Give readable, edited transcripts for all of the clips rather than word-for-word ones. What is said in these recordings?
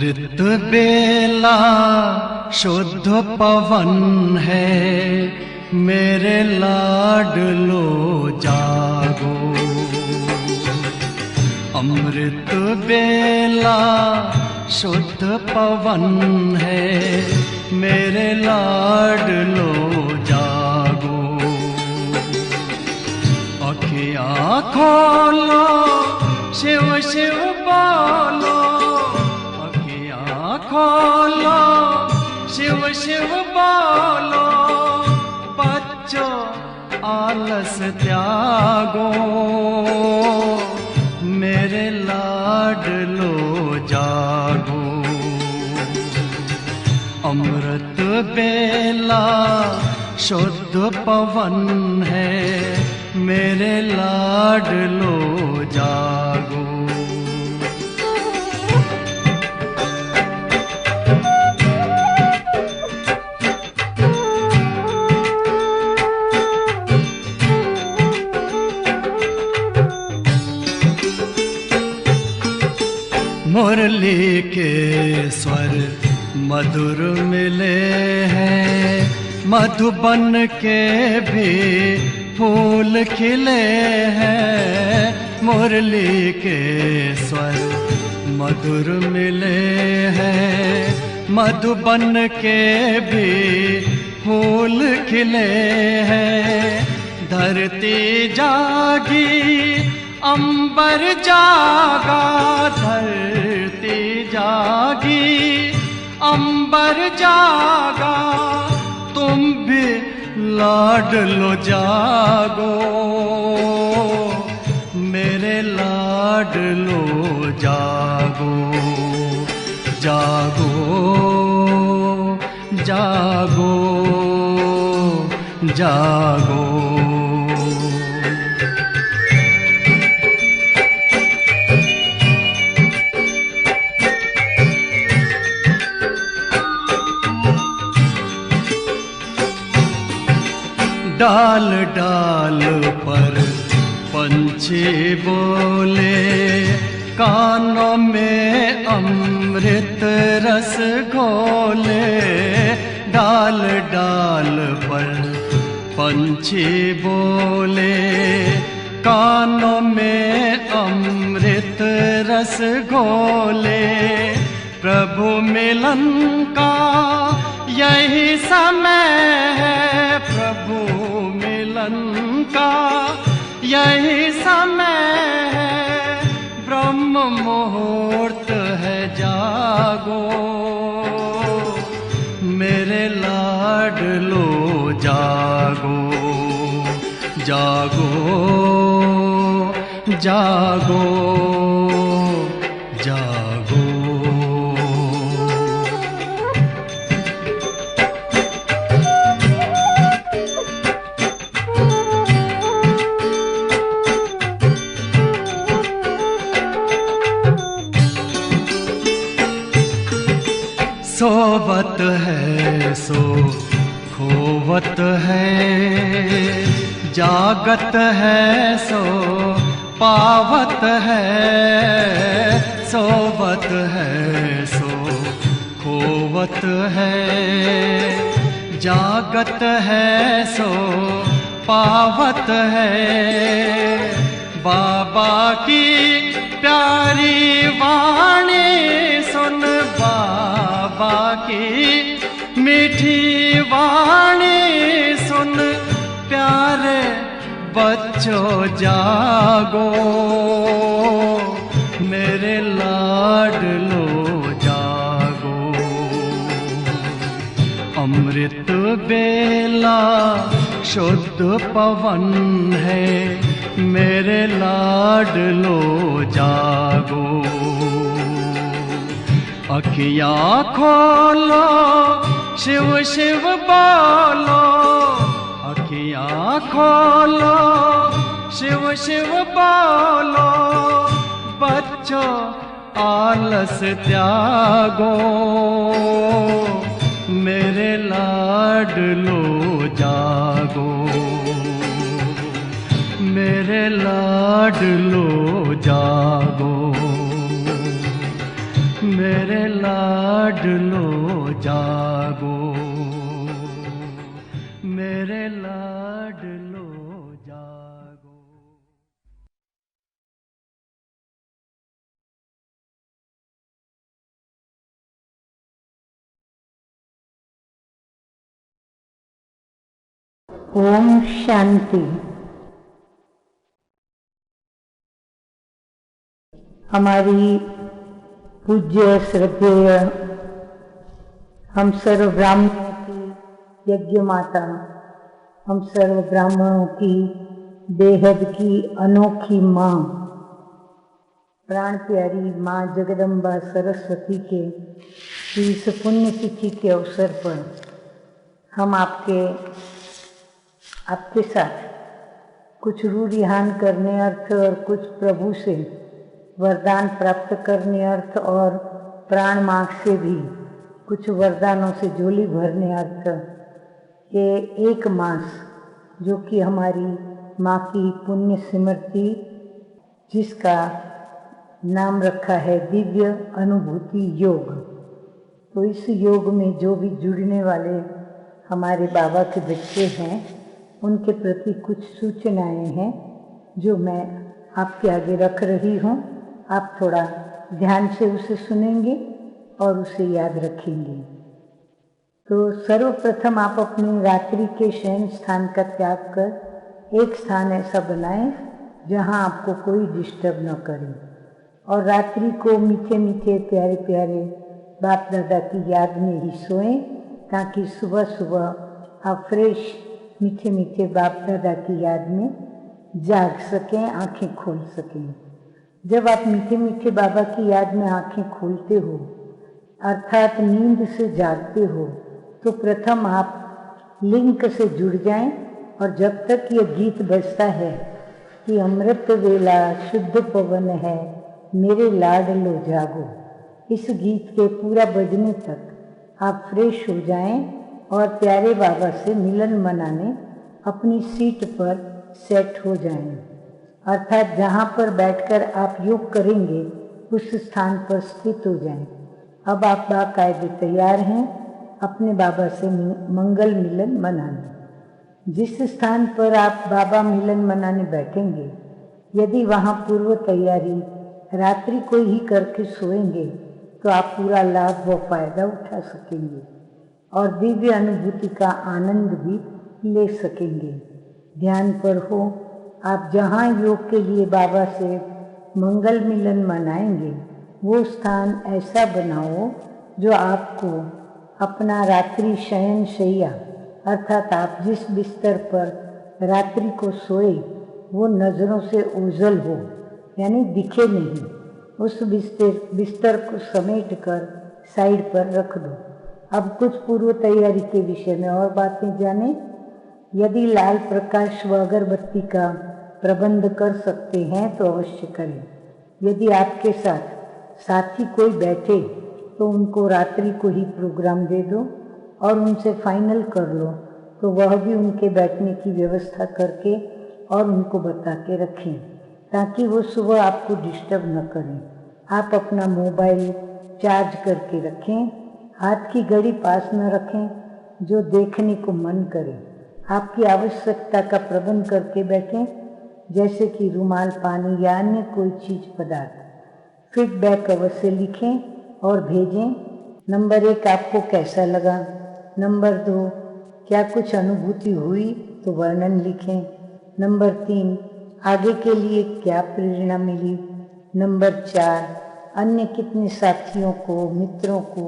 अमृत बेला शुद्ध पवन है, मेरे लाडलो जागो। अमृत बेला शुद्ध पवन है, मेरे लाडलो जागो। अखियाँ खोलो, शिव शिव बोलो, अखियाँ खोलो, शिव शिव बोलो। बच्चों आलस त्यागो, मेरे लाडलो जागो। अमृत बेला शुद्ध पवन है, मेरे लाडलो जागो। मुरली के स्वर मधुर मिले हैं, मधुबन के भी फूल खिले हैं। मुरली के स्वर मधुर मिले हैं, मधुबन के भी फूल खिले हैं। धरती जागी, अंबर जागा, धरती जागी, अंबर जागा। तुम भी लाडलो जागो, मेरे लाडलो जागो। जागो जागो जागो। डाल डाल पर पंछी बोले, कानों में अमृत रस घोले। डाल डाल पर पंछी बोले, कानों में अमृत रस घोले। प्रभु मिलन का यही समय है, प्रभु मिलन का यही समय है। ब्रह्म मुहूर्त है, जागो, मेरे लाडलो जागो। जागो जागो जागो। सोवत है सो खोवत है, जागत है सो पावत है। सोवत है सो खोवत है, जागत है सो पावत है। बाबा की प्यारी वाणी सुन, बाबा की मीठी वाणी सुन। प्यारे बच्चों जागो, मेरे लाडलो जागो। अमृत बेला शुद्ध पवन है, मेरे लाडलो जागो। अखियाँ खोलो, शिव शिव बोलो, अखियाँ खोलो, शिव शिव बोलो। बच्चों आलस त्यागो, मेरे लाडलो जागो। मेरे लाडलो जागो, मेरे मेरे लाडलो जागो, मेरे लाडलो जागो। ओम शांति। हमारी पूज्य श्रद्धेय हम सर्व ब्राह्मणों की यज्ञ माता, हम सर्व ब्राह्मणों की बेहद की अनोखी माँ, प्राण प्यारी माँ जगदम्बा सरस्वती के इस पुण्य तिथि के अवसर पर हम आपके साथ कुछ रूढ़िहान करने अर्थ और कुछ प्रभु से वरदान प्राप्त करने अर्थ और प्राण मार्ग से भी कुछ वरदानों से झोली भरने अर्थ ये एक मास, जो कि हमारी माँ की पुण्य स्मृति, जिसका नाम रखा है दिव्य अनुभूति योग। तो इस योग में जो भी जुड़ने वाले हमारे बाबा के बच्चे हैं, उनके प्रति कुछ सूचनाएं हैं जो मैं आपके आगे रख रही हूँ। आप थोड़ा ध्यान से उसे सुनेंगे और उसे याद रखेंगे। तो सर्वप्रथम आप अपने रात्रि के शयन स्थान का त्याग कर एक स्थान ऐसा बनाएं जहां आपको कोई डिस्टर्ब न करे, और रात्रि को मीठे मीठे प्यारे प्यारे बाप दादा की याद में ही सोएं, ताकि सुबह सुबह आप फ्रेश मीठे मीठे बाप दादा की याद में जाग सकें, आंखें खोल सकें। जब आप मीठे मीठे बाबा की याद में आंखें खोलते हो, अर्थात नींद से जागते हो, तो प्रथम आप लिंक से जुड़ जाएं, और जब तक ये गीत बजता है कि अमृत वेला शुद्ध पवन है मेरे लाडलो जागो, इस गीत के पूरा बजने तक आप फ्रेश हो जाएं और प्यारे बाबा से मिलन मनाने अपनी सीट पर सेट हो जाएं, अर्थात जहाँ पर बैठकर आप योग करेंगे उस स्थान पर स्थित हो जाएं। अब आप बाकायदे तैयार हैं अपने बाबा से मंगल मिलन मनाने। जिस स्थान पर आप बाबा मिलन मनाने बैठेंगे, यदि वहाँ पूर्व तैयारी रात्रि को ही करके सोएंगे तो आप पूरा लाभ व फायदा उठा सकेंगे और दिव्य अनुभूति का आनंद भी ले सकेंगे। ध्यान पर हो, आप जहाँ योग के लिए बाबा से मंगल मिलन मनाएंगे वो स्थान ऐसा बनाओ जो आपको अपना रात्रि शयन शैया, अर्थात आप जिस बिस्तर पर रात्रि को सोए वो नज़रों से ओझल हो, यानी दिखे नहीं। उस बिस्तर को समेट कर साइड पर रख दो। अब कुछ पूर्व तैयारी के विषय में और बातें जानें। यदि लाल प्रकाश व अगरबत्ती का प्रबंध कर सकते हैं तो अवश्य करें। यदि आपके साथ साथी कोई बैठे तो उनको रात्रि को ही प्रोग्राम दे दो और उनसे फाइनल कर लो, तो वह भी उनके बैठने की व्यवस्था करके और उनको बता के रखें, ताकि वो सुबह आपको डिस्टर्ब न करें। आप अपना मोबाइल चार्ज करके रखें, हाथ की घड़ी पास न रखें जो देखने को मन करे। आपकी आवश्यकता का प्रबंध करके बैठें, जैसे कि रुमाल, पानी या अन्य कोई चीज पदार्थ। फीडबैक अवश्य लिखें और भेजें। नंबर 1, आपको कैसा लगा। नंबर 2, क्या कुछ अनुभूति हुई तो वर्णन लिखें। नंबर 3, आगे के लिए क्या प्रेरणा मिली। नंबर 4, अन्य कितने साथियों को, मित्रों को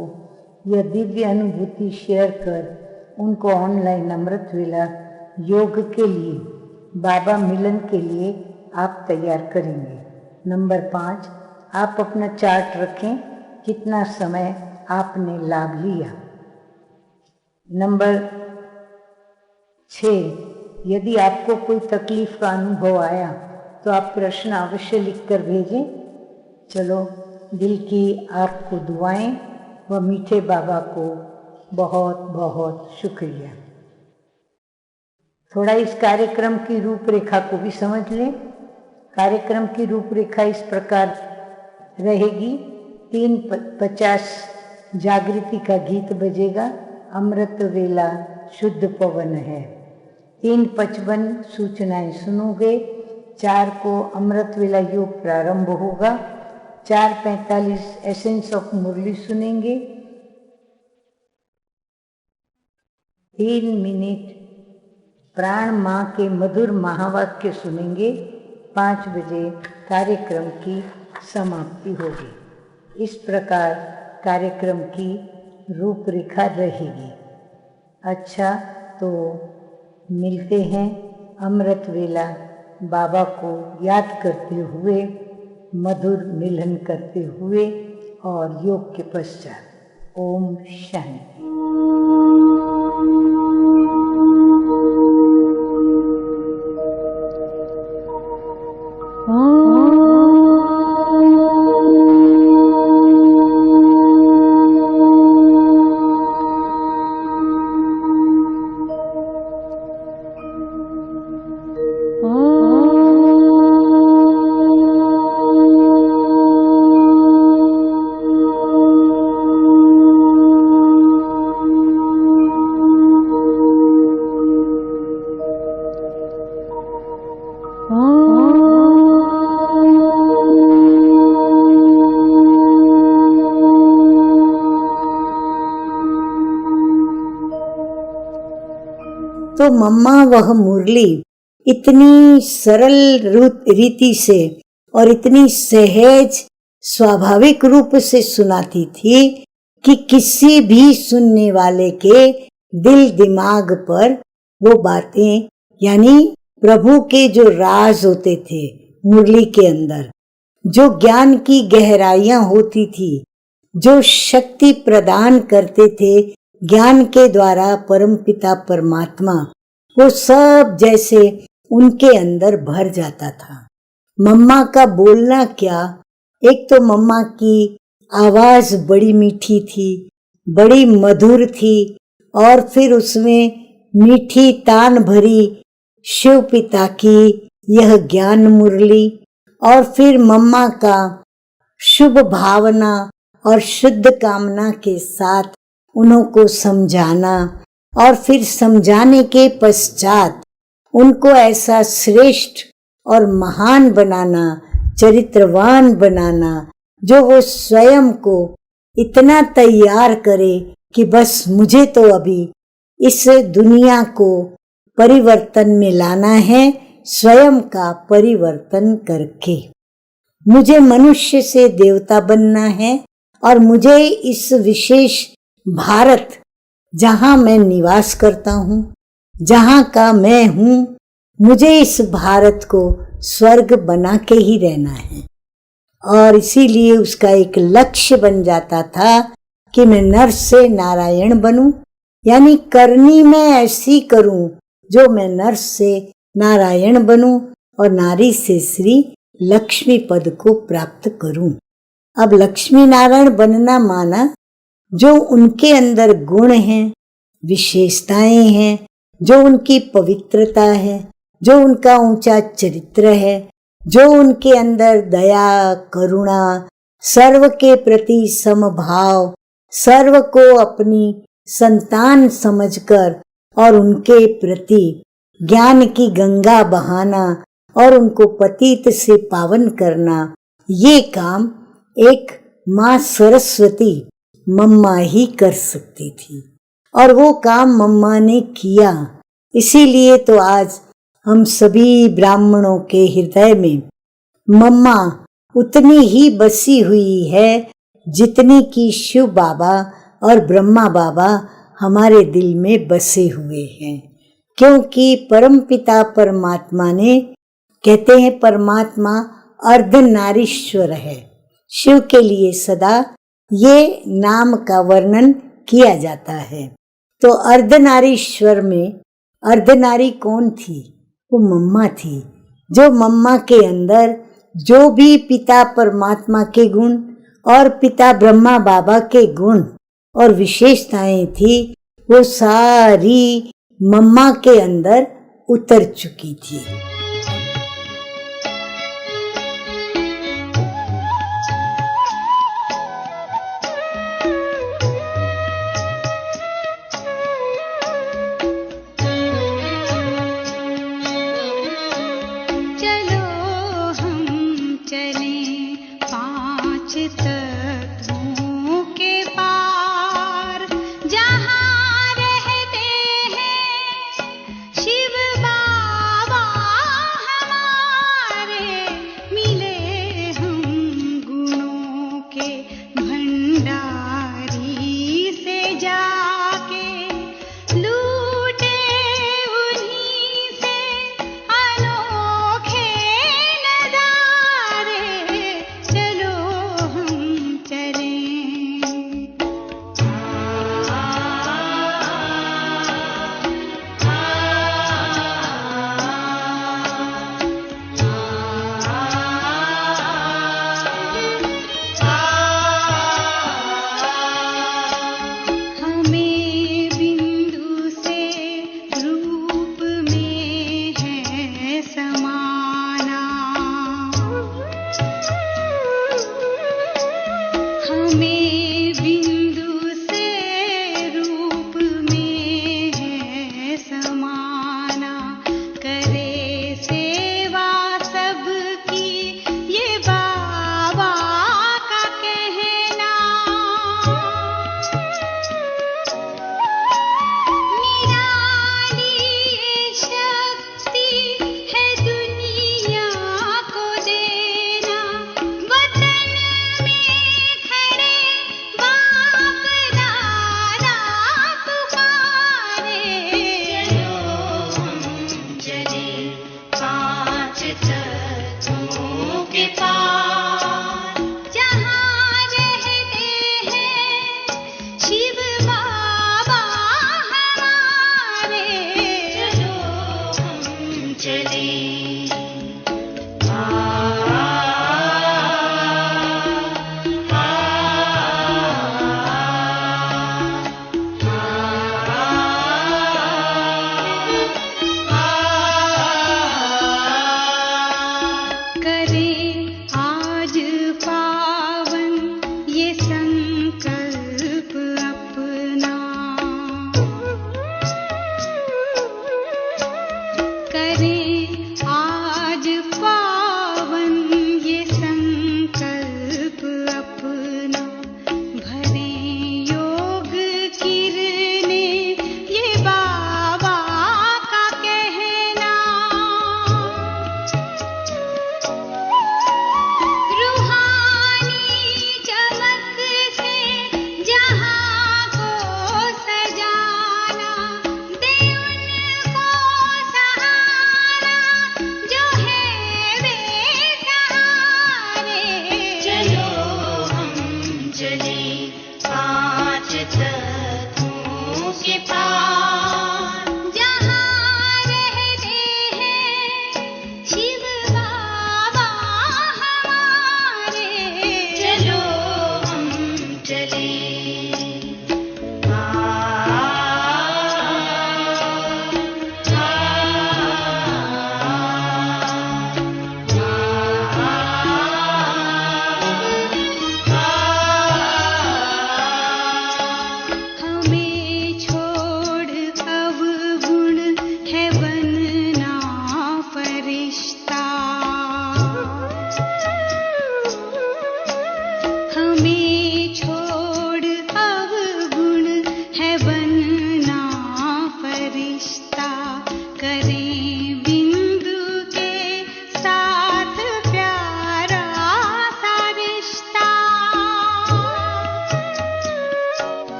यह दिव्य अनुभूति शेयर कर उनको ऑनलाइन अमृत वेला योग के लिए, बाबा मिलन के लिए आप तैयार करेंगे। नंबर 5, आप अपना चार्ट रखें, कितना समय आपने लाभ लिया। नंबर 6, यदि आपको कोई तकलीफ का अनुभव आया तो आप प्रश्न अवश्य लिखकर भेजें। चलो, दिल की आपको दुआएं व मीठे बाबा को बहुत बहुत शुक्रिया। थोड़ा इस कार्यक्रम की रूपरेखा को भी समझ लें। कार्यक्रम की रूपरेखा इस प्रकार रहेगी। 3:50 जागृति का गीत बजेगा, अमृत वेला शुद्ध पवन है। 3:55 सूचनाएं सुनोगे। 4 को अमृत वेला योग प्रारंभ होगा। 4:45 एसेंस ऑफ मुरली सुनेंगे। 3 मिनट प्राण माँ के मधुर महावाक्य सुनेंगे। 5 बजे कार्यक्रम की समाप्ति होगी। इस प्रकार कार्यक्रम की रूपरेखा रहेगी। अच्छा, तो मिलते हैं अमृत वेला बाबा को याद करते हुए, मधुर मिलन करते हुए और योग के पश्चात। ओम शांति। तो मम्मा वह मुरली इतनी सरल रीति से और इतनी सहज स्वाभाविक रूप से सुनाती थी कि किसी भी सुनने वाले के दिल दिमाग पर वो बातें, यानी प्रभु के जो राज होते थे मुरली के अंदर, जो ज्ञान की गहराइयां होती थी, जो शक्ति प्रदान करते थे ज्ञान के द्वारा परमपिता परमात्मा, वो सब जैसे उनके अंदर भर जाता था। मम्मा का बोलना क्या, एक तो मम्मा की आवाज बड़ी मीठी थी, बड़ी मधुर थी, और फिर उसमें मीठी तान भरी शिव पिता की यह ज्ञान मुरली, और फिर मम्मा का शुभ भावना और शुद्ध कामना के साथ उन्हों को समझाना, और फिर समझाने के पश्चात उनको ऐसा श्रेष्ठ और महान बनाना, चरित्रवान बनाना, जो वो स्वयं को इतना तैयार करे कि बस मुझे तो अभी इस दुनिया को परिवर्तन में लाना है, स्वयं का परिवर्तन करके मुझे मनुष्य से देवता बनना है, और मुझे इस विशेष भारत जहां मैं निवास करता हूं, जहां का मैं हूं, मुझे इस भारत को स्वर्ग बना के ही रहना है। और इसीलिए उसका एक लक्ष्य बन जाता था कि मैं नर से नारायण बनूं, यानी करनी मैं ऐसी करूं जो मैं नर से नारायण बनूं और नारी से श्री लक्ष्मी पद को प्राप्त करूं। अब लक्ष्मी नारायण बनना माना जो उनके अंदर गुण हैं, विशेषताएं हैं, जो उनकी पवित्रता है, जो उनका ऊंचा चरित्र है, जो उनके अंदर दया, करुणा, सर्व के प्रति समभाव, सर्व को अपनी संतान समझकर और उनके प्रति ज्ञान की गंगा बहाना और उनको पतित से पावन करना, ये काम एक माँ सरस्वती मम्मा ही कर सकती थी, और वो काम मम्मा ने किया। इसीलिए तो आज हम सभी ब्राह्मणों के हृदय में मम्मा उतनी ही बसी हुई है जितनी कि शिव बाबा और ब्रह्मा बाबा हमारे दिल में बसे हुए हैं। क्योंकि परमपिता परमात्मा ने, कहते हैं परमात्मा अर्धनारीश्वर है, शिव के लिए सदा ये नाम का वर्णन किया जाता है। तो अर्धनारीश्वर में अर्धनारी कौन थी? वो मम्मा थी, जो मम्मा के अंदर जो भी पिता परमात्मा के गुण और पिता ब्रह्मा बाबा के गुण और विशेषताएं थी, वो सारी मम्मा के अंदर उतर चुकी थी। चले।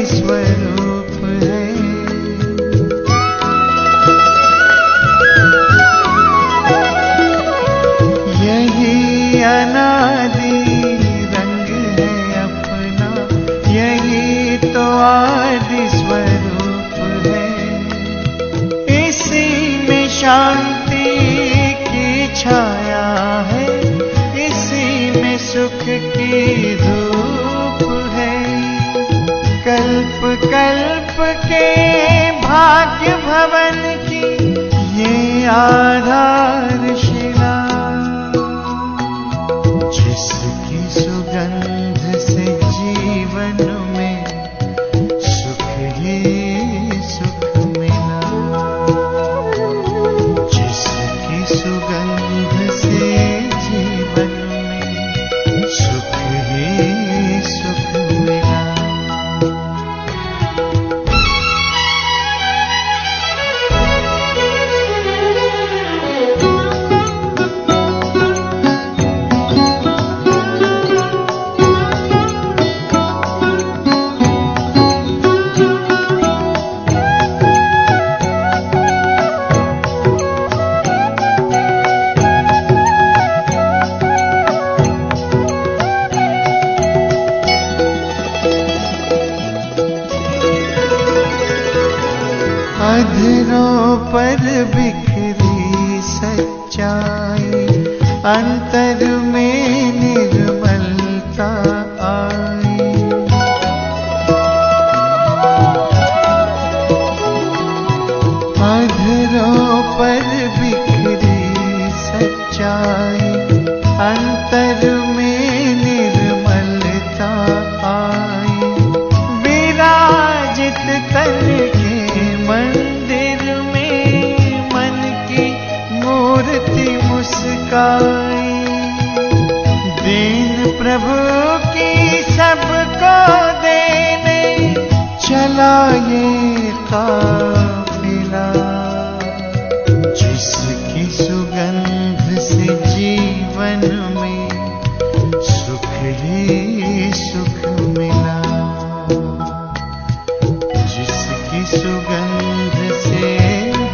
स्वरूप है। यही अनादि रंग है अपना, यही तो आदि स्वरूप है। इसी में शांति की छाया है, इसी में सुख की धूप है। कल्प कल्प के भाग्य भवन की ये आधारशिला, जिसकी सुगंध से जीवन में सुख ही सुख मिला, जिसकी सुगंध से जीवन में सुख ही सुख मिला। अधरों पर बिखरी सच्चाई, अंतर में निर्मलता आई। अधरों पर बिखरी सच्चाई, अंतर में निर्मलता आई। विराजित तन के मंदिर में मन की मूर्ति मुस्काई। दीन प्रभु की सबको देने चला ये काफिला, जिसकी सुगंध से जीवन में सुख ही सुख मिला, जिसकी सुगंध से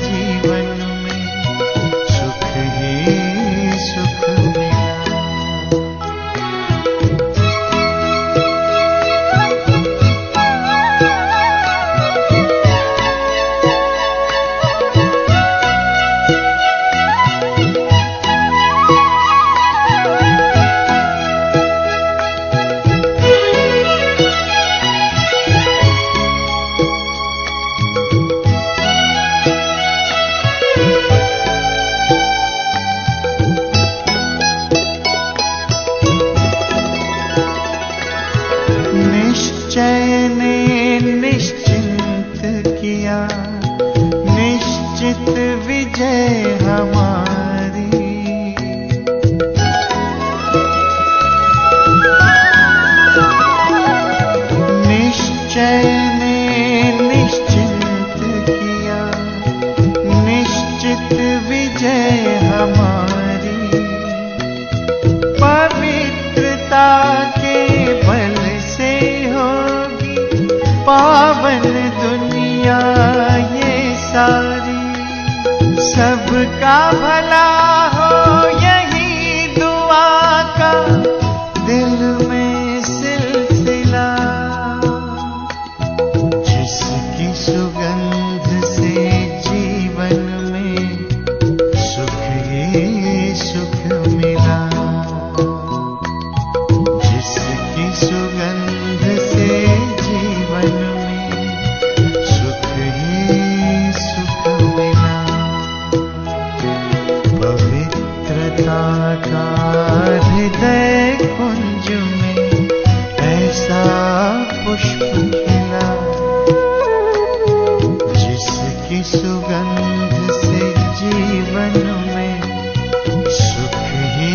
जीवन में सुख ही सुख मिला। निश्चय ने निश्चिंत किया, निश्चित विजय हमारी। निश्चय ने निश्चिंत किया, निश्चित विजय हमारी। पवित्रता के बल से होगी पावन दुनिया ये सारी। सबका भला हो यही दुआ का दिल में सिलसिला, जिसकी सुगंध से जीवन में सुख ही सुख मिला, जिसकी सुगंध से जीवन में सुख ही सुख मिला। पवित्रता का हृदय कुंज में ऐसा पुष्प खिला, जिसकी सुगंध से जीवन में सुख ही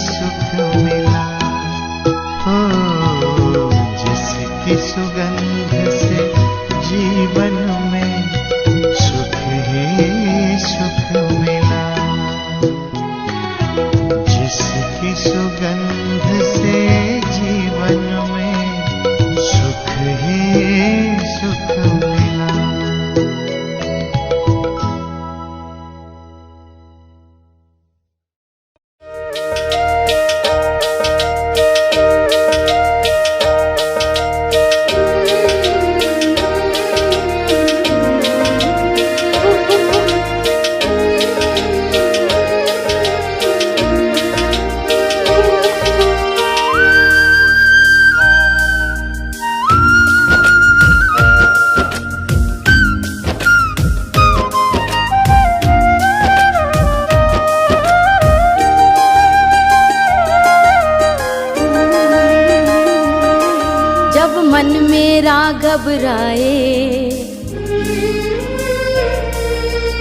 सुख मिला। हो जिसकी सुगंध से जीवन में सुख ही सुख मिला, जिसकी सुगंध से जीवन में सुख ही घबराए,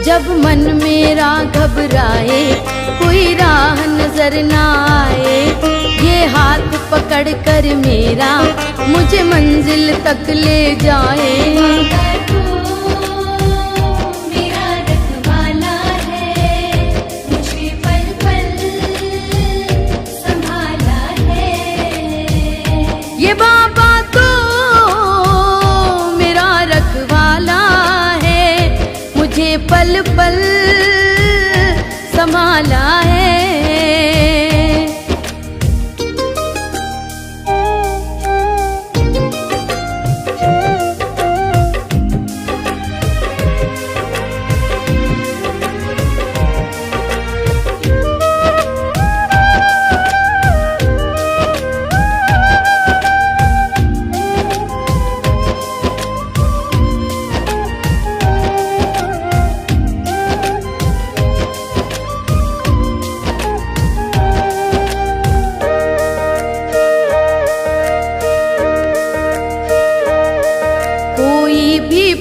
जब मन मेरा घबराए, कोई राह नजर ना आए, ये हाथ पकड़ कर मेरा मुझे मंजिल तक ले जाए। ये बाबा तो मेरा रखवाला है, मुझे पल पल संभाला है।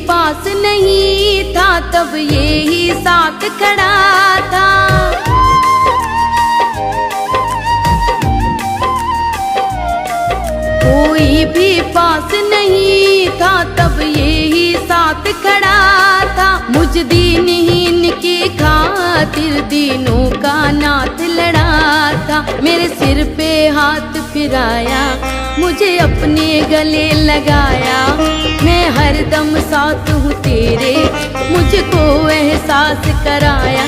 पास नहीं था तब ये ही साथ खड़ा था, कोई भी पास नहीं था तब ये ही साथ खड़ा था। मुझ दीनहीन की खातिर दीनों का नाथ लड़ा था, मेरे सिर पे हाथ फिराया, मुझे अपने गले लगाया। मैं हरदम साथ हूँ तेरे, मुझको एहसास कराया।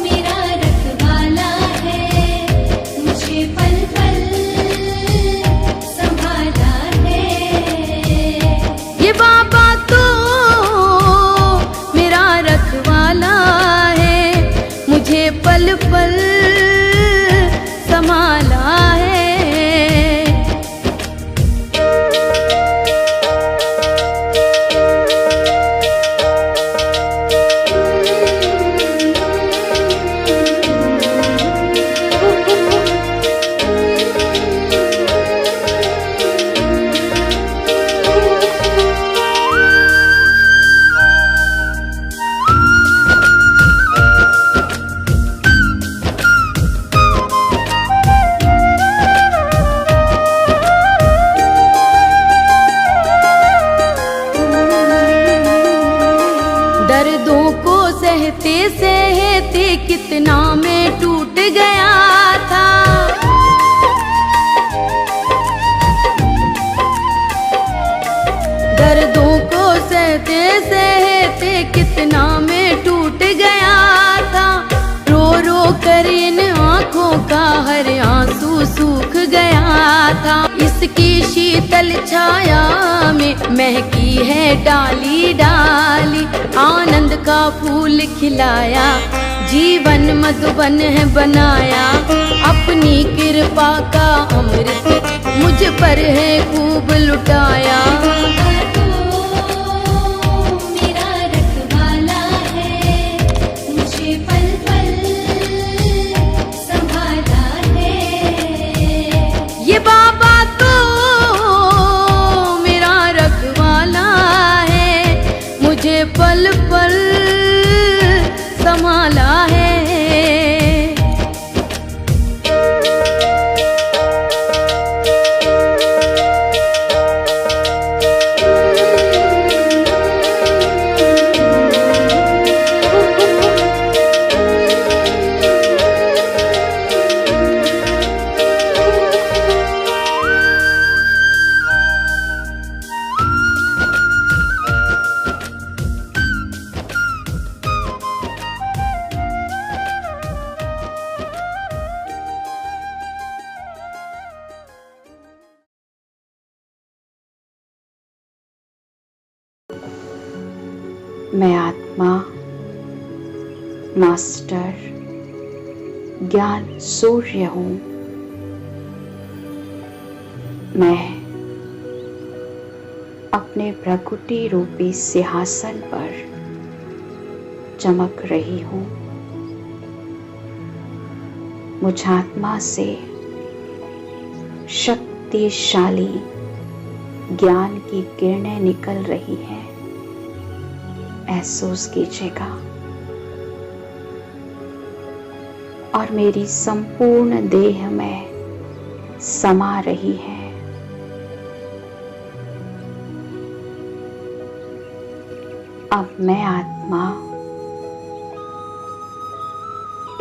मेरा रखवाला है, मुझे पल पल संभाला है। ये बाबा तो मेरा रखवाला है, मुझे पल पल संभाला है। दर्दों को सहते सहते कितना मैं टूट गया था, दर्दों को सहते सहते कितना मैं टूट गया था। रो रो कर इन आँखों का हर आंसू सूख गया था। इसकी शीतल छाया में महकी है डाली डाली, आनंद का फूल खिलाया, जीवन मधुबन है बनाया। अपनी कृपा का अमृत मुझ पर है खूब लुटाया। मेरा रखवाला है, मुझे पल पल संभाला है। ये बाबा तो मेरा रखवाला है, मुझे पल पल संभाला है। मैं आत्मा, मास्टर, ज्ञान सूर्य हूँ। मैं अपने प्रकृति रूपी सिंहासन पर चमक रही हूँ। मुझ आत्मा से शक्ति शक्तिशाली ज्ञान की किरणें निकल रही हैं, महसूस कीजिएगा। और मेरी संपूर्ण देह में समा रही है। अब मैं आत्मा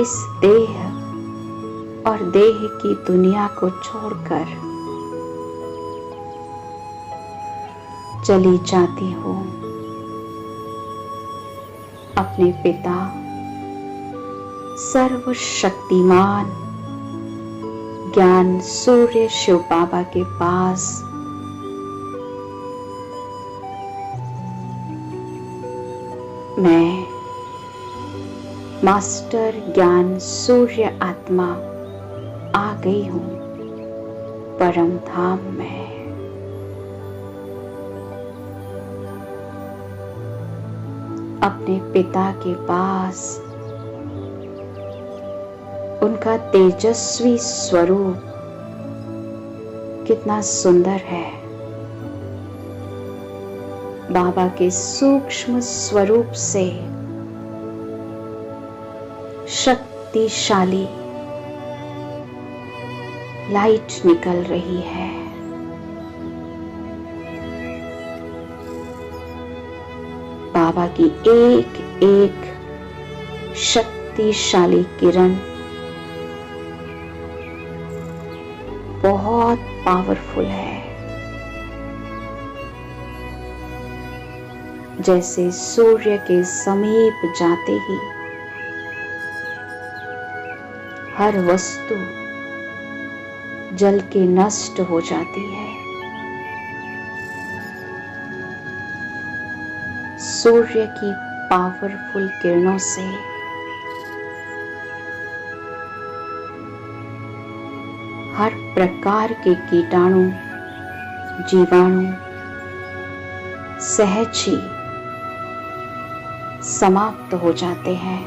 इस देह और देह की दुनिया को छोड़कर चली जाती हूँ अपने पिता सर्वशक्तिमान ज्ञान सूर्य शिव बाबा के पास। मैं मास्टर ज्ञान सूर्य आत्मा आ गई हूँ परम धाम में। अपने पिता के पास उनका तेजस्वी स्वरूप कितना सुंदर है। बाबा के सूक्ष्म स्वरूप से शक्तिशाली लाइट निकल रही है। बाबा की एक एक शक्तिशाली किरण बहुत पावरफुल है। जैसे सूर्य के समीप जाते ही हर वस्तु जल के नष्ट हो जाती है, सूर्य की पावरफुल किरणों से हर प्रकार के कीटाणु जीवाणु सहज ही समाप्त हो जाते हैं।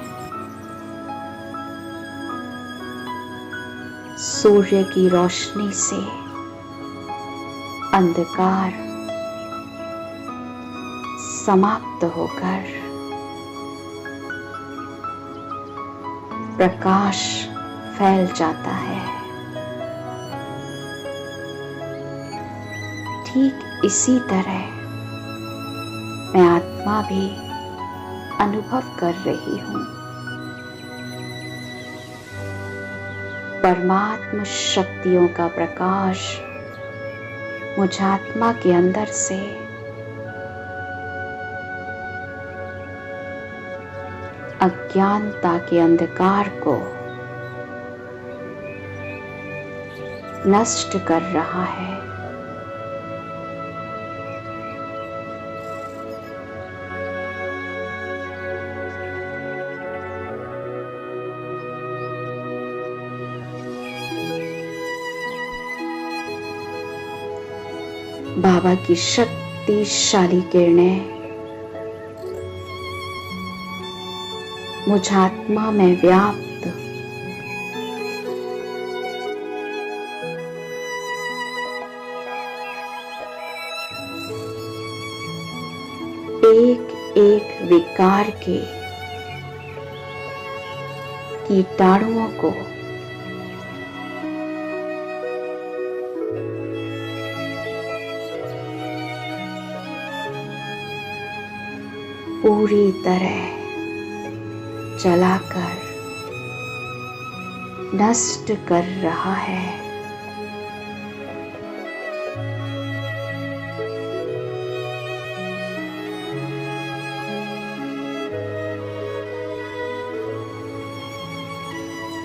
सूर्य की रोशनी से अंधकार समाप्त होकर प्रकाश फैल जाता है। ठीक इसी तरह मैं आत्मा भी अनुभव कर रही हूँ। परमात्म शक्तियों का प्रकाश मुझ आत्मा के अंदर से अज्ञानता के अंधकार को नष्ट कर रहा है। बाबा की शक्तिशाली किरणें मुझ आत्मा में व्याप्त एक एक विकार के कीटाणुओं को पूरी तरह जलाकर नष्ट कर रहा है।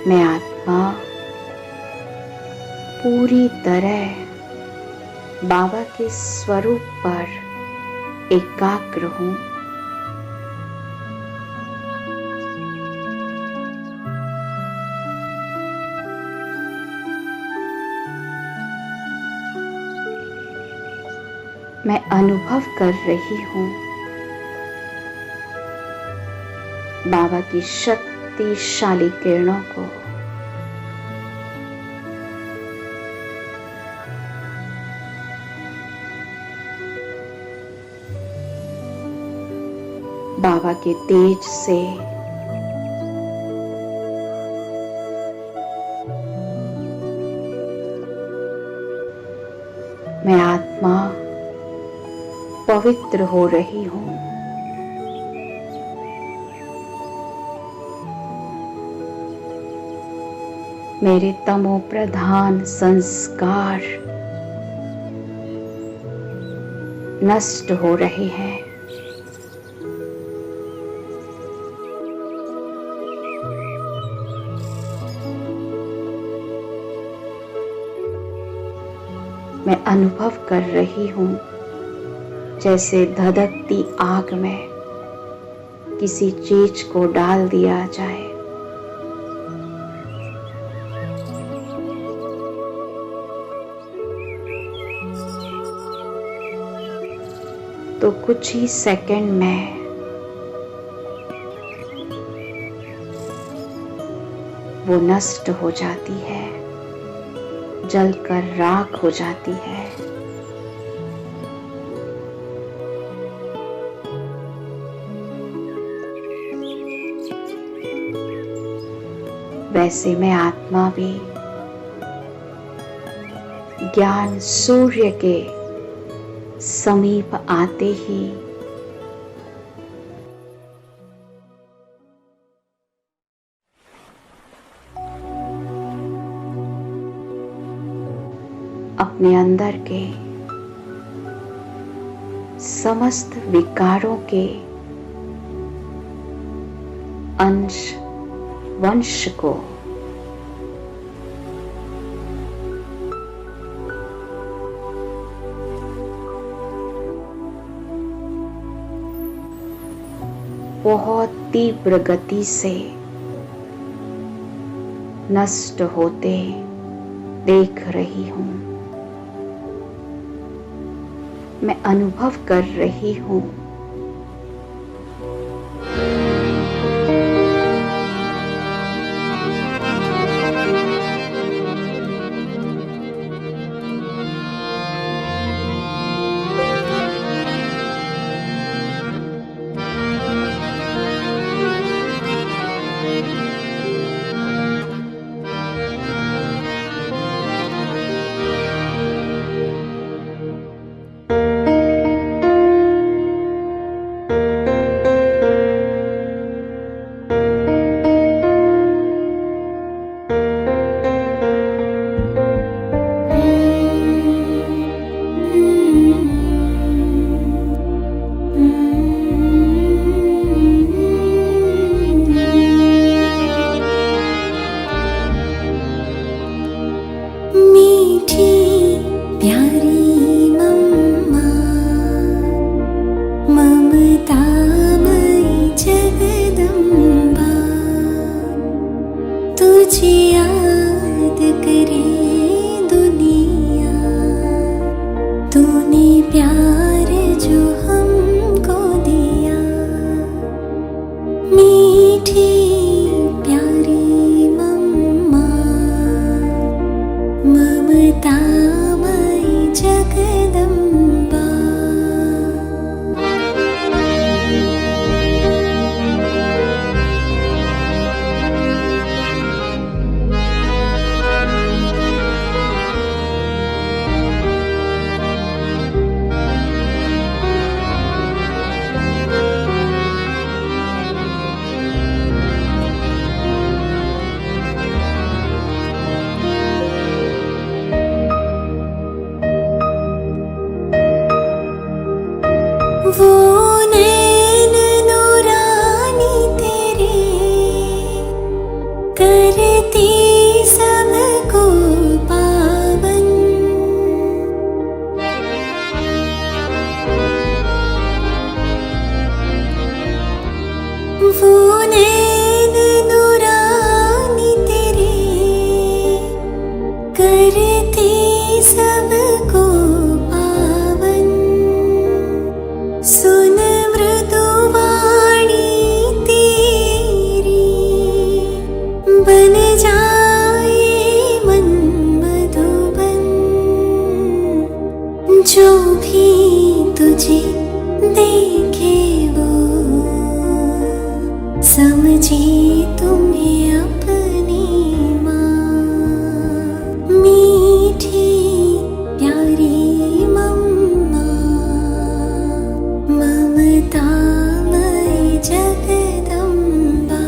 मैं आत्मा पूरी तरह बाबा के स्वरूप पर एकाग्र हूँ। मैं अनुभव कर रही हूँ बाबा की शक्तिशाली किरणों को। बाबा के तेज से मैं आत्मा पवित्र हो रही हूं। मेरे तमो प्रधान संस्कार नष्ट हो रहे हैं। मैं अनुभव कर रही हूं जैसे धधकती आग में किसी चीज को डाल दिया जाए। तो कुछ ही सेकंड में वो नष्ट हो जाती है, जलकर राख हो जाती है। वैसे में आत्मा भी ज्ञान सूर्य के समीप आते ही अपने अंदर के समस्त विकारों के अंश वंश को बहुत तीव्र गति से नष्ट होते देख रही हूं। मैं अनुभव कर रही हूं जो भी तुझे देखे वो समझी तुम्हें अपनी माँ, मीठी प्यारी मम्मा, ममतामयी जगदम्बा।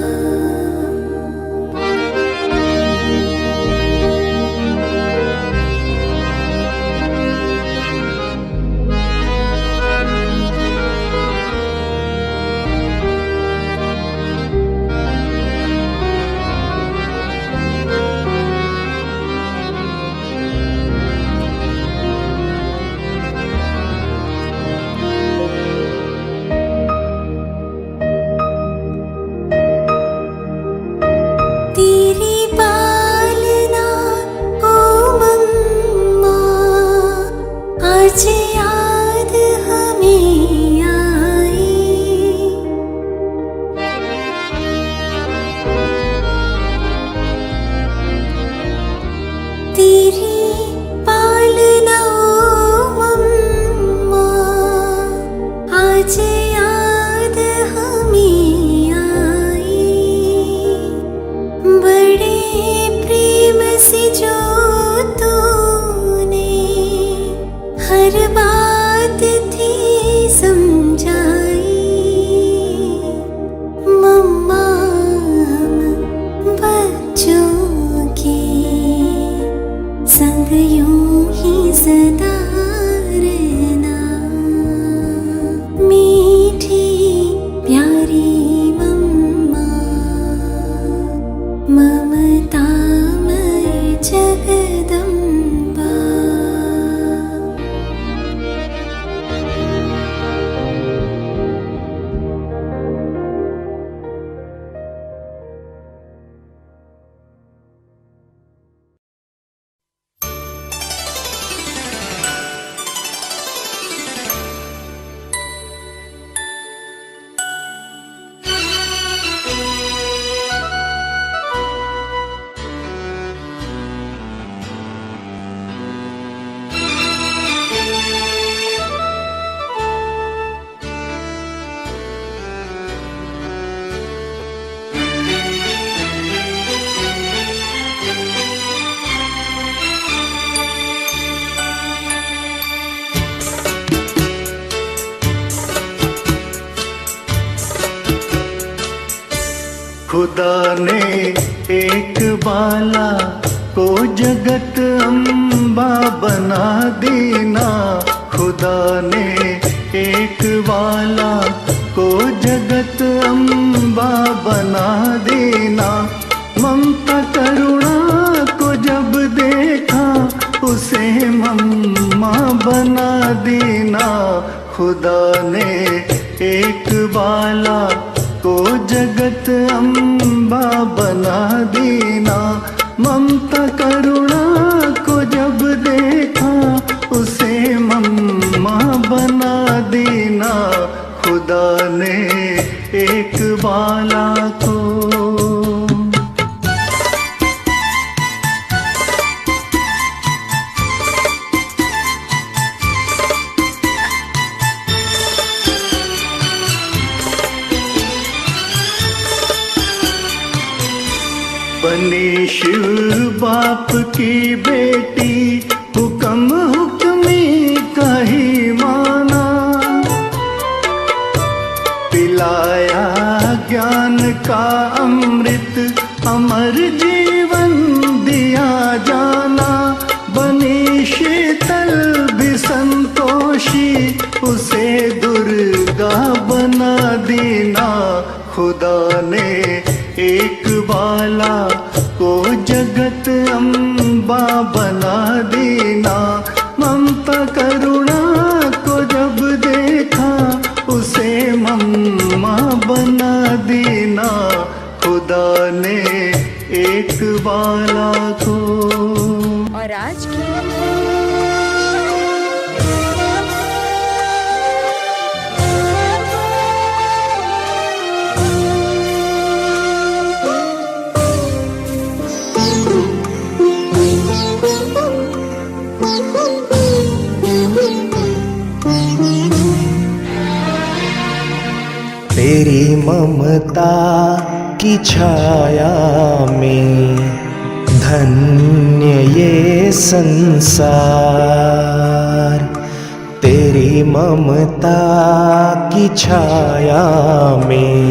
तेरी पालना ओ मम्मा, आज याद हमें आई। तेरी पालना ओ मम्मा, आज याद हमें आई। बड़े प्रेम से जो तूने हर बात थी समझाई। मम्मा हम बच्चों के संग यूं ही सदा रहना, मीठी प्यारी मम्मा, ममतामयी जगदम्बा। खुदा ने एक बाला को जगत अम्बा बना दीना। खुदा ने एक बाला को जगत अम्बा बना दीना। ममता करुणा को जब देखा उसे मम्मा बना दीना। खुदा ने एक बाला को जगत अम्बा बना दीना। ममता करुणा को जब देखा उसे मम्मा बना दीना। खुदा ने एक बाला को बनी शिव बाप की बेटी, हुक्म हुक्मी का ही माना। पिलाया ज्ञान का अमृत, अमर जीवन दिया जाना। बनी शीतल भी संतोषी, उसे दुर्गा बना दीना। खुदा ने एक बाला को जगत अम्बा बना दीना। ममता करुणा तेरी ममता की छाया में धन्य ये संसार। तेरी ममता की छाया में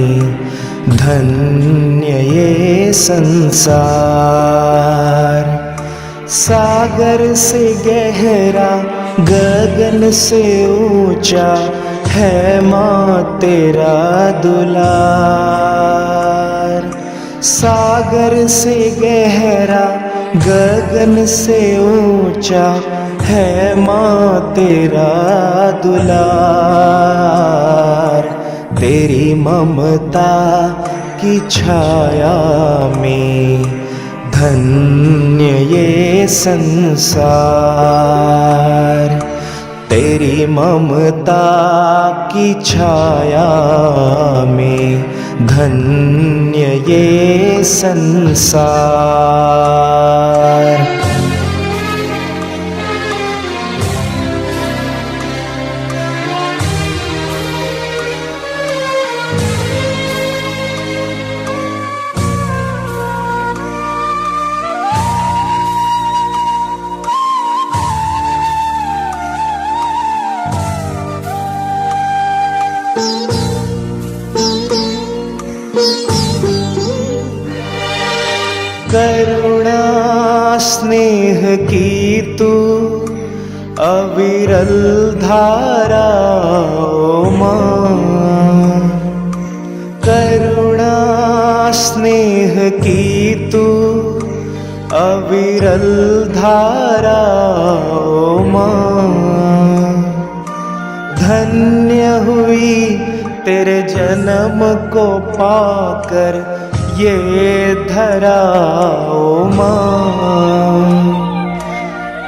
धन्य ये संसार। सागर से गहरा गगन से ऊंचा है माँ तेरा दुलार। सागर से गहरा गगन से ऊंचा है माँ तेरा दुलार। तेरी ममता की छाया में धन्य ये संसार। तेरी ममता की छाया में धन्य ये संसार। करुणा स्नेह की तू अविरल धारा ओ माँ। करुणा स्नेह की तू अविरल धारा ओ माँ। धन्य हुई तेरे जन्म को पाकर ये धरा ओ माँ।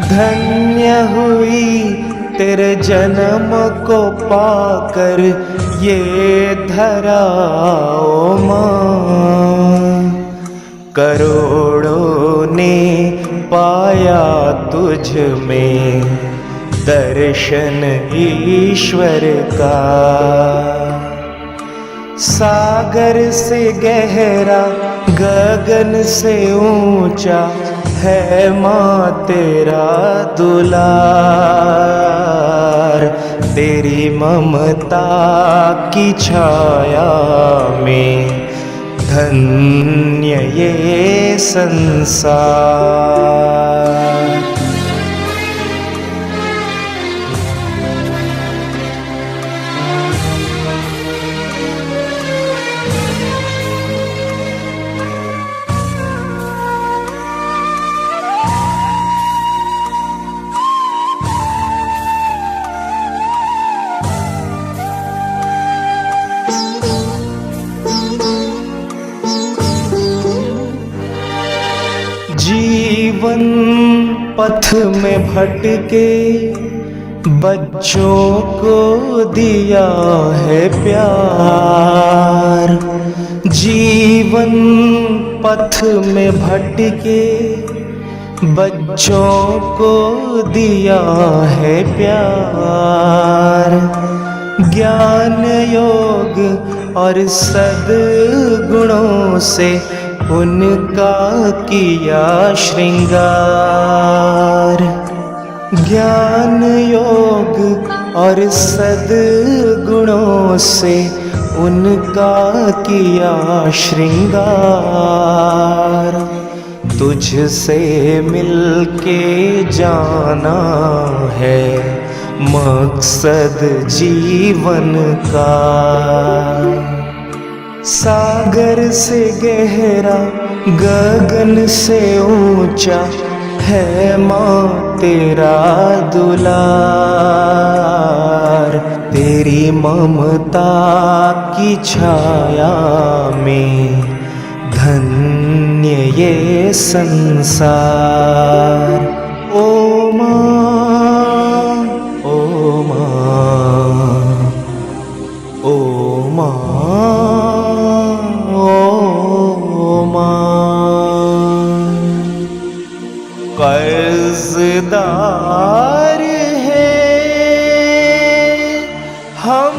धन्य हुई तेरे जन्म को पाकर ये धरा ओ माँ। करोड़ों ने पाया तुझ में दर्शन ईश्वर का। सागर से गहरा गगन से ऊंचा है माँ तेरा दुलार। तेरी ममता की छाया में धन्य ये संसार। जीवन पथ में भटके बच्चों को दिया है प्यार। जीवन पथ में भटके बच्चों को दिया है प्यार। ज्ञान योग और सद्गुणों से उनका किया श्रृंगार। ज्ञान योग और सद्गुणों से उनका किया श्रृंगार। तुझसे मिलके जाना है मकसद जीवन का। सागर से गहरा गगन से ऊंचा है माँ तेरा दुलार। तेरी ममता की छाया में धन्य ये संसार। ओ माँ, ओ माँ, ओ माँ, कर्जदार है हम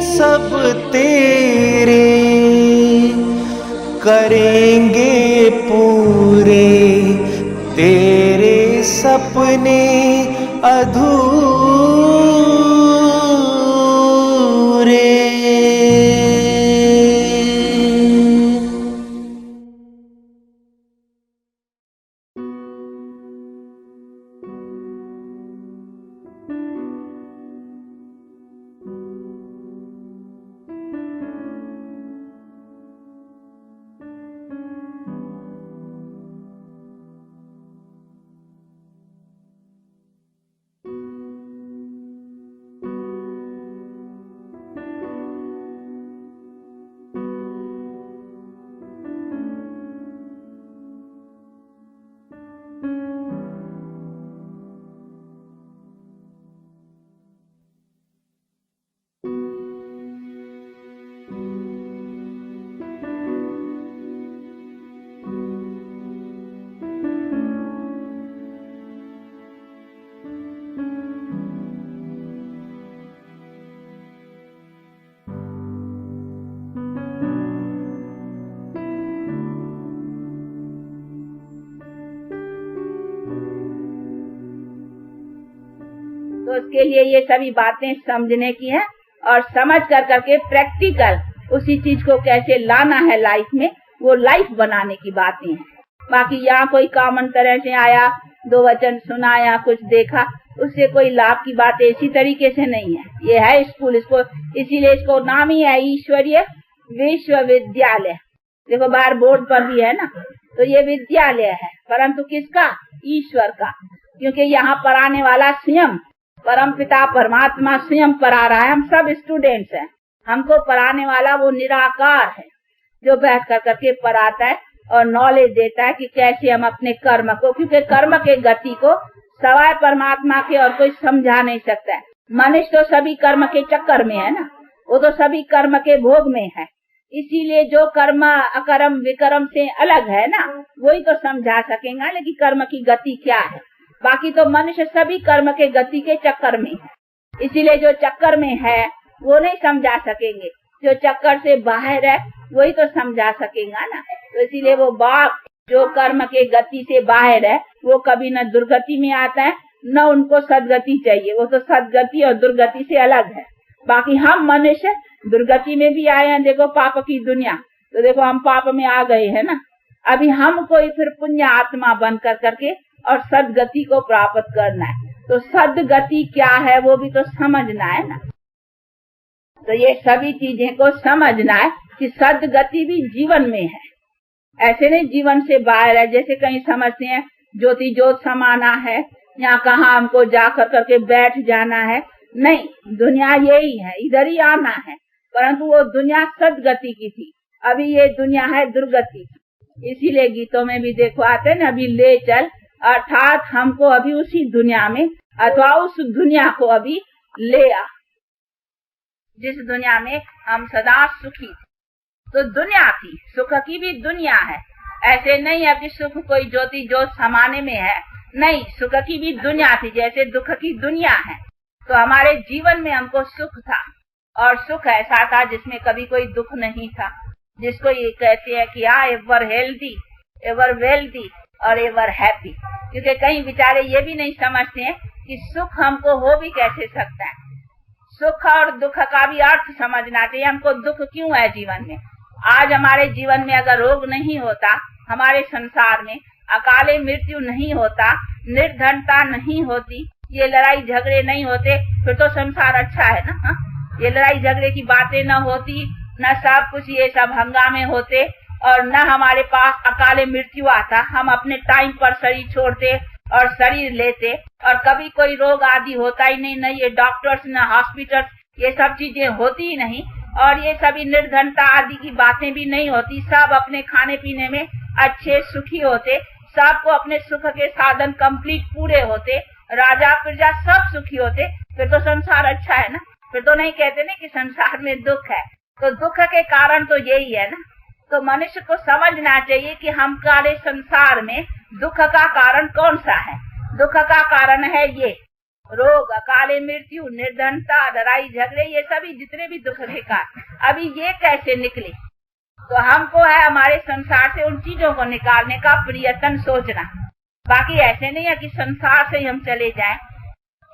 सब सब तेरे करेंगे पूरे, तेरे सपने अधूरे। तो उसके लिए ये सभी बातें समझने की है और समझ कर करके प्रैक्टिकल उसी चीज को कैसे लाना है लाइफ में, वो लाइफ बनाने की बातें हैं। बाकी यहाँ कोई कॉमन तरह से आया, दो वचन सुनाया, कुछ देखा, उससे कोई लाभ की बात इसी तरीके से नहीं है। ये है स्कूल, इसको इसीलिए इसको नाम ही है ईश्वरीय विश्वविद्यालय। देखो बाहर बोर्ड पर भी है ना, तो ये विद्यालय है, परंतु किसका? ईश्वर का, क्योंकि यहाँ पढ़ाने वाला स्वयं परम पिता परमात्मा स्वयं पढ़ा रहा है। हम सब स्टूडेंट्स हैं, हमको पढ़ाने वाला वो निराकार है जो बैठ कर करके पढ़ाता है और नॉलेज देता है कि कैसे हम अपने कर्म को, क्योंकि कर्म के गति को सवाय परमात्मा के और कोई समझा नहीं सकता है। मनुष्य तो सभी कर्म के चक्कर में है ना, वो तो सभी कर्म के भोग में है, इसीलिए जो कर्म अकर्म विकर्म से अलग है ना, वही तो समझा सकेगा लेकिन कर्म की गति क्या है। बाकी तो मनुष्य सभी कर्म के गति के चक्कर में है, इसीलिए जो चक्कर में है वो नहीं समझा सकेंगे, जो चक्कर से बाहर है वही तो समझा सकेगा ना। तो इसीलिए वो बाप जो कर्म के गति से बाहर है वो कभी न दुर्गति में आता है न उनको सदगति चाहिए, वो तो सदगति और दुर्गति से अलग है। बाकी हम मनुष्य दुर्गति में भी आए हैं, देखो पाप की दुनिया, तो देखो हम पाप में आ गए हैं ना। अभी हमको ही फिर पुण्य आत्मा बन कर करके और सदगति को प्राप्त करना है, तो सदगति क्या है वो भी तो समझना है ना। तो ये सभी चीजें को समझना है कि सदगति भी जीवन में है, ऐसे नहीं जीवन से बाहर है। जैसे कहीं समझते हैं ज्योति ज्योत समाना है, यहाँ कहाँ हमको जा कर करके बैठ जाना है, नहीं, दुनिया यही है, इधर ही आना है, परंतु वो दुनिया सदगति की थी, अभी ये दुनिया है दुर्गति की। इसीलिए गीतों में भी देखो आते हैं ना, अभी ले चल, अर्थात हमको अभी उसी दुनिया में अथवा उस दुनिया को अभी ले आ जिस दुनिया में हम सदा सुखी थे। तो दुनिया थी, सुख की भी दुनिया है, ऐसे नहीं है कि सुख कोई ज्योति ज्योत समाने में है, नहीं, सुख की भी दुनिया थी जैसे दुख की दुनिया है। तो हमारे जीवन में हमको सुख था, और सुख ऐसा था जिसमें कभी कोई दुख नहीं था, जिसको ये कहते हैं कि एवर हेल्दी, एवर वेल्दी और एवर हैप्पी। क्योंकि कई बेचारे ये भी नहीं समझते हैं कि सुख हमको हो भी कैसे सकता है। सुख और दुख का भी अर्थ समझना चाहिए, हमको दुख क्यों है जीवन में। आज हमारे जीवन में अगर रोग नहीं होता, हमारे संसार में अकाले मृत्यु नहीं होता, निर्धनता नहीं होती, ये लड़ाई झगड़े नहीं होते, फिर तो संसार अच्छा है ना। ये लड़ाई झगड़े की बातें न होती, न सब कुछ ये सब हंगामे होते, और न हमारे पास अकाले मृत्यु आता, हम अपने टाइम पर शरीर छोड़ते और शरीर लेते, और कभी कोई रोग आदि होता ही नहीं, न ये डॉक्टर्स न हॉस्पिटल, ये सब चीजें होती ही नहीं, और ये सभी निर्धनता आदि की बातें भी नहीं होती। सब अपने खाने पीने में अच्छे सुखी होते, सबको अपने सुख के साधन कंप्लीट पूरे होते, राजा प्रजा सब सुखी होते, फिर तो संसार अच्छा है ना। फिर तो नहीं कहते ना कि संसार में दुख है, तो दुख के कारण तो यही है ना। तो मनुष्य को समझना चाहिए कि हमारे संसार में दुख का कारण कौन सा है। दुख का कारण है ये रोग, अकाले मृत्यु, निर्धनता, लड़ाई झगड़े, ये सभी जितने भी दुख के कारण, अभी ये कैसे निकले? तो हमको है हमारे संसार से उन चीजों को निकालने का प्रयत्न सोचना। बाकी ऐसे नहीं है कि संसार से हम चले जाएं।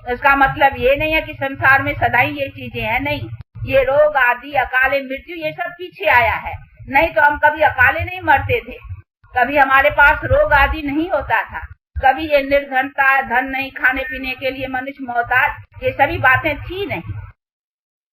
इसका मतलब ये नहीं है कि संसार में सदा ही ये चीजें हैं, नहीं। ये रोग आदि, अकाले मृत्यु, ये सब पीछे आया है। नहीं तो हम कभी अकाले नहीं मरते थे, कभी हमारे पास रोग आदि नहीं होता था, कभी ये निर्धनता, धन नहीं, खाने पीने के लिए मनुष्य मोहताज, ये सभी बातें थी नहीं।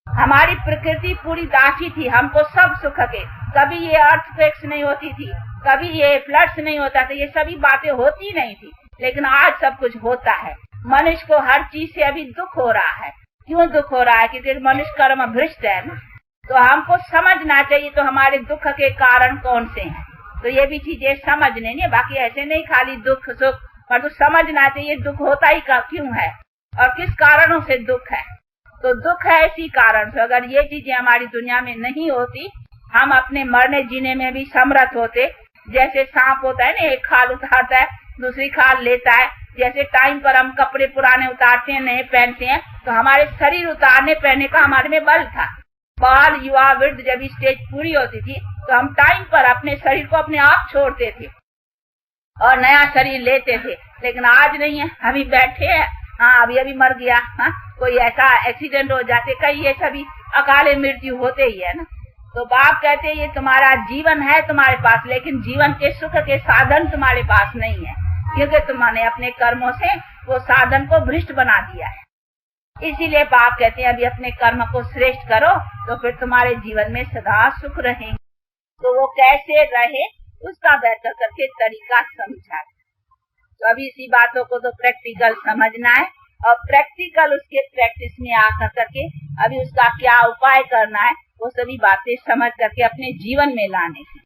हमारी प्रकृति पूरी दासी थी, हमको सब सुख के, कभी ये अर्थक्वेक्स नहीं होती थी, कभी ये फ्लड्स नहीं होता था, ये सभी बातें होती नहीं थी। लेकिन आज सब कुछ होता है। मनुष्य को हर चीज से अभी दुख हो रहा है। क्यों दुख हो रहा है? क्योंकि मनुष्य कर्म भ्रष्ट है ना। तो हमको समझना चाहिए तो हमारे दुख के कारण कौन से हैं, तो ये भी चीजें समझने नहीं। बाकी ऐसे नहीं खाली दुख सुख, पर तो समझना चाहिए दुख होता ही क्यों है और किस कारणों से दुख है। तो दुख है इसी कारण से। अगर ये चीजें हमारी दुनिया में नहीं होती, हम अपने मरने जीने में भी समर्थ होते। जैसे सांप होता है ना, एक खाल उतारता है, दूसरी खाल लेता है। जैसे टाइम पर हम कपड़े पुराने उतारते हैं, नए पहनते हैं, तो हमारे शरीर उतारने पहनने का हमारे में बल था। बाल, युवा, वृद्ध जब स्टेज पूरी होती थी तो हम टाइम पर अपने शरीर को अपने आप छोड़ते थे और नया शरीर लेते थे। लेकिन आज नहीं है, अभी बैठे हैं, हाँ अभी मर गया, हाँ कोई ऐसा एक्सीडेंट हो जाते, कई ये सभी अकाले मृत्यु होते ही है ना। तो बाप कहते हैं ये तुम्हारा जीवन है तुम्हारे पास, लेकिन जीवन के सुख के साधन तुम्हारे पास नहीं है, क्योंकि तुमने अपने कर्मों से वो साधन को भ्रष्ट बना दिया है। इसीलिए बाप कहते हैं अभी अपने कर्म को श्रेष्ठ करो, तो फिर तुम्हारे जीवन में सदा सुख रहेंगे। तो वो कैसे रहे उसका बेहतर करके तरीका समझा। तो अभी इसी बातों को तो प्रैक्टिकल समझना है और प्रैक्टिकल उसके प्रैक्टिस में आकर करके अभी उसका क्या उपाय करना है, वो सभी बातें समझ करके अपने जीवन में लाने हैं।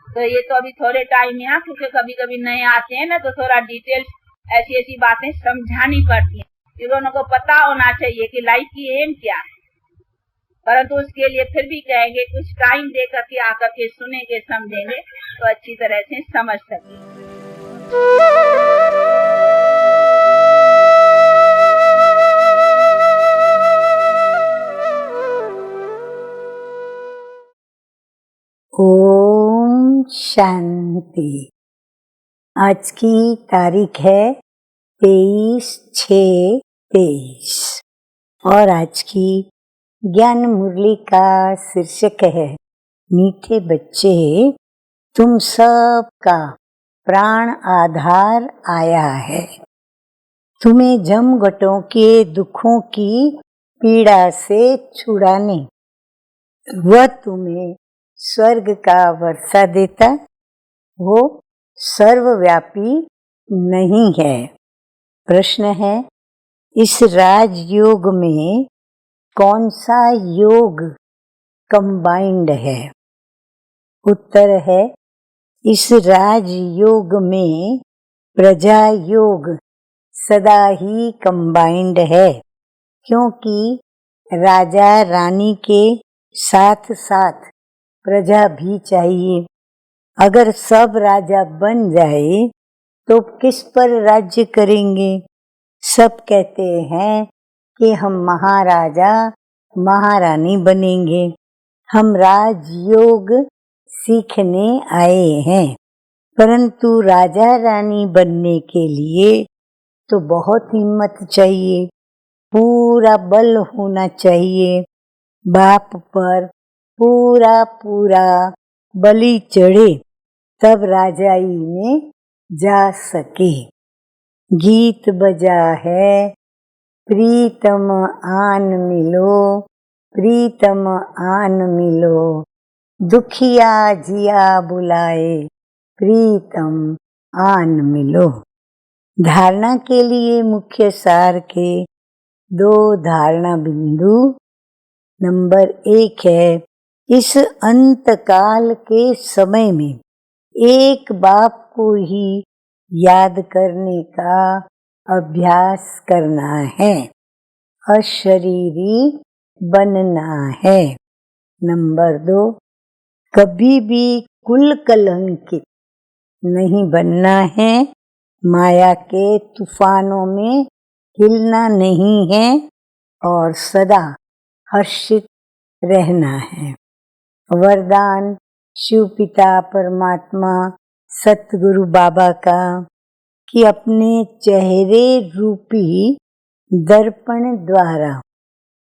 तो ये तो अभी थोड़े टाइम में, क्योंकि कभी कभी नए आते हैं ना, तो थोड़ा डिटेल्स ऐसी ऐसी बातें समझानी पड़ती हैं। क्योंकि उनको पता होना चाहिए कि लाइफ की एम क्या है। परंतु उसके लिए फिर भी कहेंगे कुछ टाइम दे करके आकर के सुनेंगे, समझेंगे तो अच्छी तरह से समझ सकेंगे। ओम शांति। आज की तारीख है 23/6/23 और आज की ज्ञान मुरली का शीर्षक है मीठे बच्चे, तुम सब का प्राण आधार आया है। तुम्हें जमघटों के दुखों की पीड़ा से छुड़ाने वह तुम्हें स्वर्ग का वर्षा देता। वो सर्वव्यापी नहीं है। प्रश्न है, इस राजयोग में कौन सा योग कंबाइंड है? उत्तर है, इस राजयोग में प्रजा योग सदा ही कंबाइंड है, क्योंकि राजा रानी के साथ साथ प्रजा भी चाहिए। अगर सब राजा बन जाए तो किस पर राज्य करेंगे? सब कहते हैं कि हम महाराजा महारानी बनेंगे। हम राजयोग सीखने आए हैं, परंतु राजा रानी बनने के लिए तो बहुत हिम्मत चाहिए, पूरा बल होना चाहिए। बाप पर पूरा पूरा बलि चढ़े तब राजाई में जा सके। गीत बजा है, प्रीतम आन मिलो, प्रीतम आन मिलो, दुखिया जिया बुलाए, प्रीतम आन मिलो। धारणा के लिए मुख्य सार के 2 धारणा बिंदु। नंबर 1 है, इस अंतकाल के समय में एक बाप को ही याद करने का अभ्यास करना है, अशरीरी बनना है। नंबर 2, कभी भी कुल कलंकित नहीं बनना है, माया के तूफानों में हिलना नहीं है और सदा हर्षित रहना है। वरदान शिव पिता परमात्मा सतगुरु बाबा का कि अपने चेहरे रूपी दर्पण द्वारा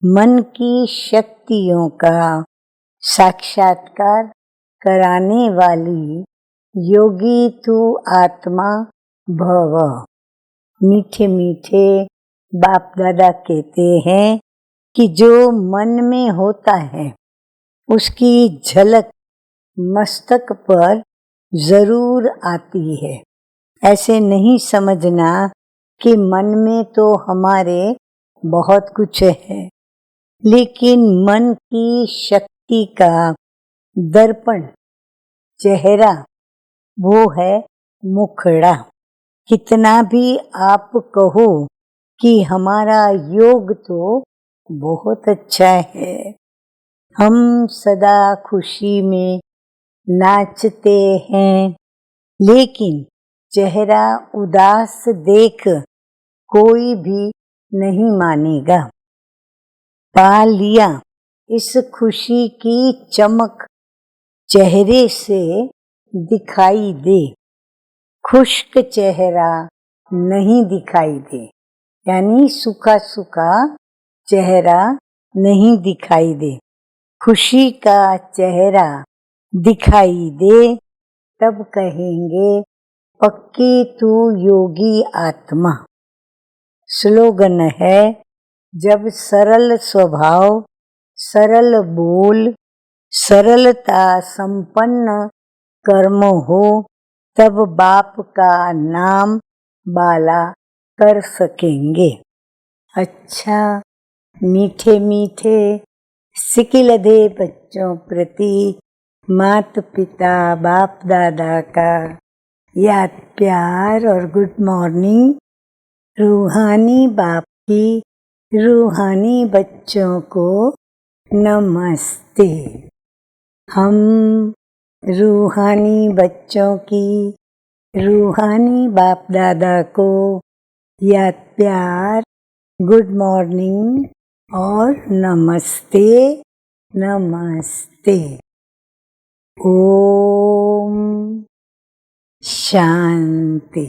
मन की शक्तियों का साक्षात्कार कराने वाली योगी तू आत्मा भव। मीठे मीठे बाप दादा कहते हैं कि जो मन में होता है उसकी झलक मस्तक पर जरूर आती है। ऐसे नहीं समझना कि मन में तो हमारे बहुत कुछ है, लेकिन मन की शक्ति का दर्पण चेहरा वो है मुखड़ा। कितना भी आप कहो कि हमारा योग तो बहुत अच्छा है, हम सदा खुशी में नाचते हैं, लेकिन चेहरा उदास देख कोई भी नहीं मानेगा। पा लिया इस खुशी की चमक चेहरे से दिखाई दे, खुश्क चेहरा नहीं दिखाई दे, यानी सूखा सूखा चेहरा नहीं दिखाई दे। खुशी का चेहरा दिखाई दे तब कहेंगे पक्की तू योगी आत्मा। स्लोगन है जब सरल स्वभाव, सरल बोल, सरलता संपन्न कर्म हो, तब बाप का नाम बाला कर सकेंगे। अच्छा, मीठे मीठे सिकिलधे बच्चों प्रति माता पिता बाप दादा का याद प्यार और गुड मॉर्निंग। रूहानी बाप की रूहानी बच्चों को नमस्ते। हम रूहानी बच्चों की रूहानी बाप दादा को याद प्यार, गुड मॉर्निंग और नमस्ते नमस्ते। ओम शांति।